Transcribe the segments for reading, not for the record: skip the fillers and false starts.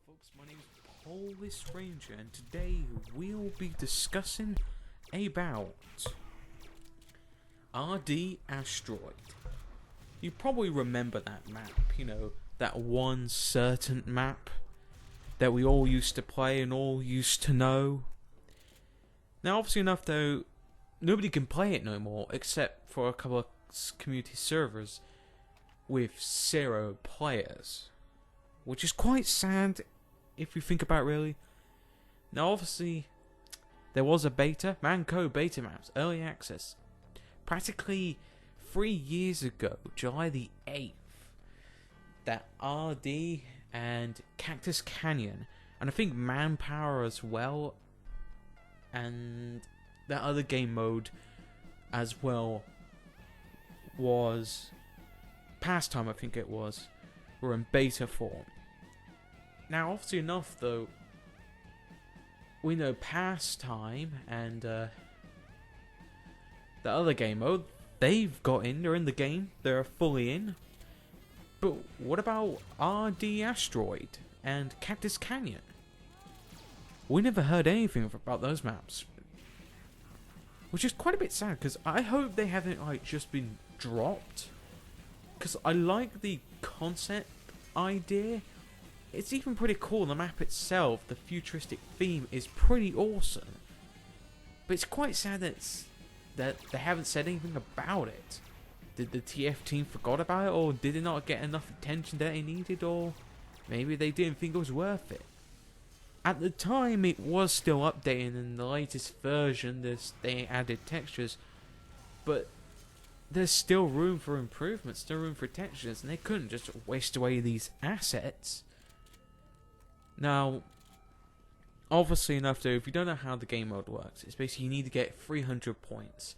folks, my name is Polis Ranger, and today we'll be discussing about RD Asteroid. You probably remember that map, that one certain map that we all used to play and all used to know. Now, obviously enough though, nobody can play it no more, except for a couple of community servers with 0 players. Which is quite sad, if you think about it really. Now obviously, there was a beta, Manco beta maps, early access. Practically 3 years ago, July the 8th, that RD and Cactus Canyon, and I think Manpower as well, and that other game mode as well, was Pastime, I think it was, were in beta form. Now, obviously enough, though, we know Pastime and the other game mode, they've got in, they're in the game, they're fully in. But what about RD Asteroid and Cactus Canyon? We never heard anything about those maps. Which is quite a bit sad, because I hope they haven't just been dropped. Because I like the concept idea. It's even pretty cool. The map itself, the futuristic theme, is pretty awesome. But it's quite sad that they haven't said anything about it. Did the TF team forgot about it, or did it not get enough attention that it needed, or maybe they didn't think it was worth it? At the time, it was still updating. In the latest version, they added textures, but there's still room for improvement, still room for textures, and they couldn't just waste away these assets. Now, obviously enough though, if you don't know how the game mode works, it's basically you need to get 300 points.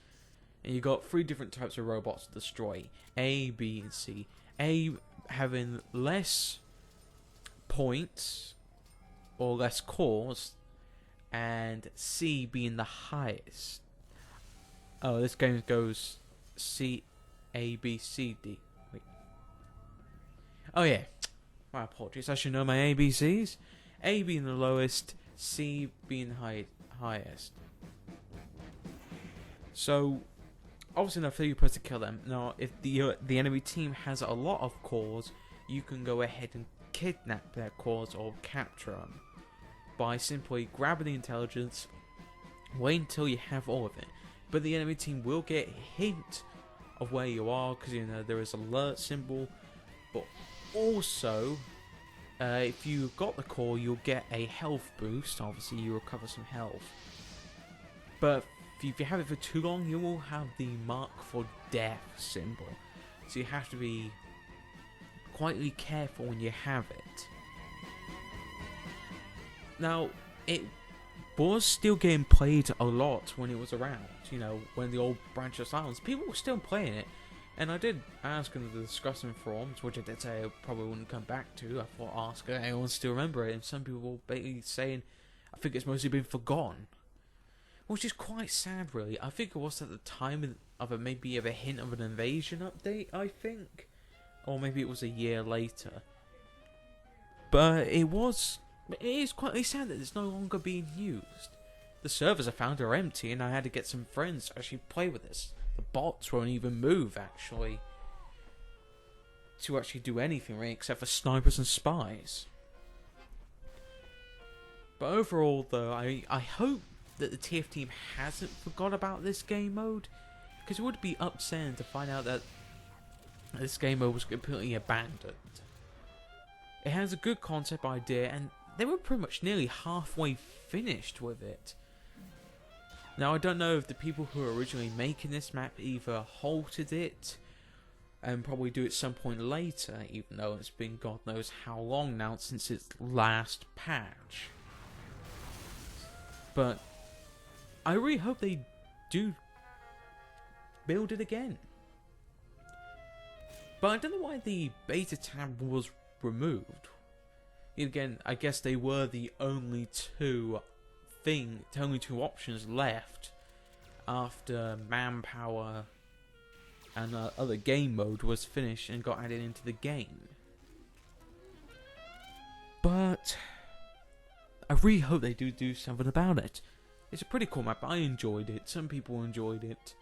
And you got 3 different types of robots to destroy. A, B, and C. A having less points, or less cores, and C being the highest. Oh, this game goes C, A, B, C, D. Wait. Oh yeah. My apologies. I should know my ABCs. A being the lowest, C being the highest. So, obviously, enough, you're supposed to kill them. Now, if the enemy team has a lot of cores, you can go ahead and kidnap their cores or capture them by simply grabbing the intelligence. Wait until you have all of it. But the enemy team will get a hint of where you are, because there is an alert symbol. But also, if you got the core, you'll get a health boost. Obviously, you recover some health. But if you have it for too long, you will have the mark for death symbol. So you have to be quietly careful when you have it. Now, it was still getting played a lot when it was around. When the old Branch of Silence, people were still playing it. And I did ask in the discussion forums, which I did say I probably wouldn't come back to. I thought, ask if anyone still remember it. And some people were basically saying, I think it's mostly been forgotten. Which is quite sad, really. I think it was at the time of maybe of a hint of an invasion update, I think. Or maybe it was a year later. But it is quite sad that it's no longer being used. The servers I found are empty, and I had to get some friends to actually play with this. The bots won't even move, actually, to actually do anything, really, except for snipers and spies. But overall, though, I hope that the TF team hasn't forgot about this game mode, because it would be upsetting to find out that this game mode was completely abandoned. It has a good concept idea, and they were pretty much nearly halfway finished with it. Now, I don't know if the people who were originally making this map either halted it and probably do it some point later, even though it's been God knows how long now since its last patch. But I really hope they do build it again. But I don't know why the beta tab was removed. Again, I guess they were the only two options left after Manpower and other game mode was finished and got added into the game. But I really hope they do something about it. It's a pretty cool map. I enjoyed it. Some people enjoyed it.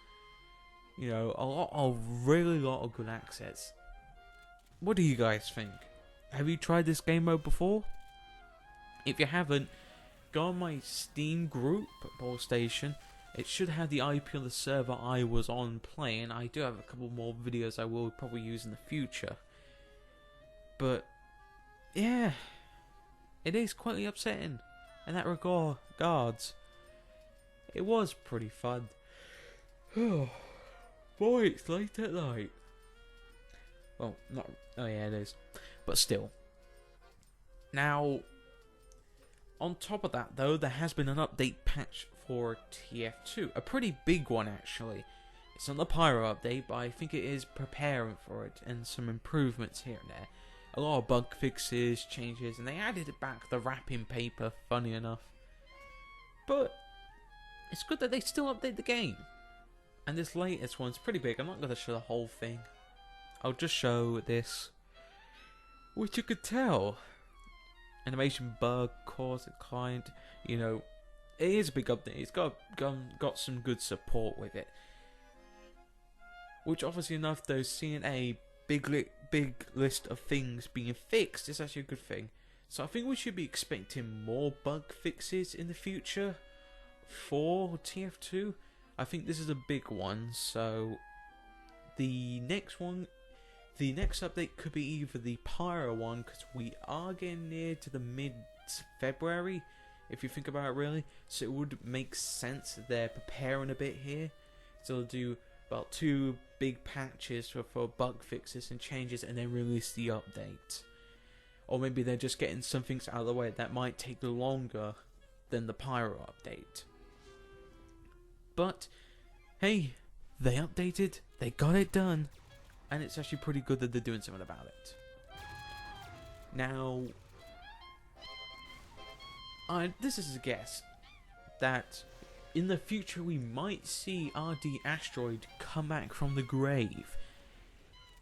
You know, a really lot of good assets. What do you guys think? Have you tried this game mode before? If you haven't, go on my Steam group at Polis Station. It should have the IP of the server I was on playing. I do have a couple more videos I will probably use in the future. But, yeah, it is quite upsetting in that regards. It was pretty fun. Oh, boy, it's late at night. Well, not... Oh yeah, it is. But still. Now, on top of that, though, there has been an update patch for TF2. A pretty big one, actually. It's not the Pyro update, but I think it is preparing for it. And some improvements here and there. A lot of bug fixes, changes, and they added it back, the wrapping paper, funny enough. But it's good that they still update the game. And this latest one's pretty big. I'm not going to show the whole thing. I'll just show this, which you could tell. Animation bug caused a client. You know, it is a big update. It's got some good support with it. Which, obviously enough, though, seeing a big list of things being fixed is actually a good thing. So I think we should be expecting more bug fixes in the future for TF2. I think this is a big one. So the next update could be either the Pyro one, because we are getting near to the mid-February, if you think about it really. So it would make sense that they're preparing a bit here. So they'll do about 2 big patches for bug fixes and changes, and then release the update. Or maybe they're just getting some things out of the way that might take longer than the Pyro update. But, hey, they updated, they got it done. And it's actually pretty good that they're doing something about it. Now, this is a guess that in the future we might see RD Asteroid come back from the grave.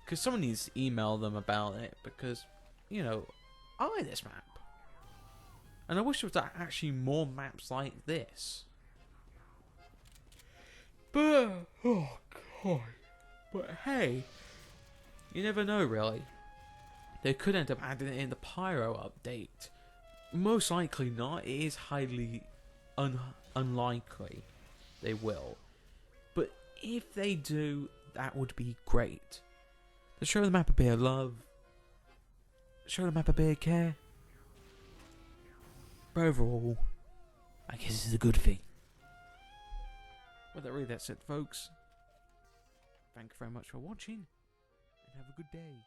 Because someone needs to email them about it, because, you know, I like this map. And I wish there was actually more maps like this. But, oh god. But hey, you never know really. They could end up adding it in the Pyro update. Most likely not. It is highly unlikely they will. But if they do, that would be great. To show the map a bit of love. Show the map a bit of care. But overall, I guess this is a good thing. Well, that's it, folks. Thank you very much for watching, and have a good day.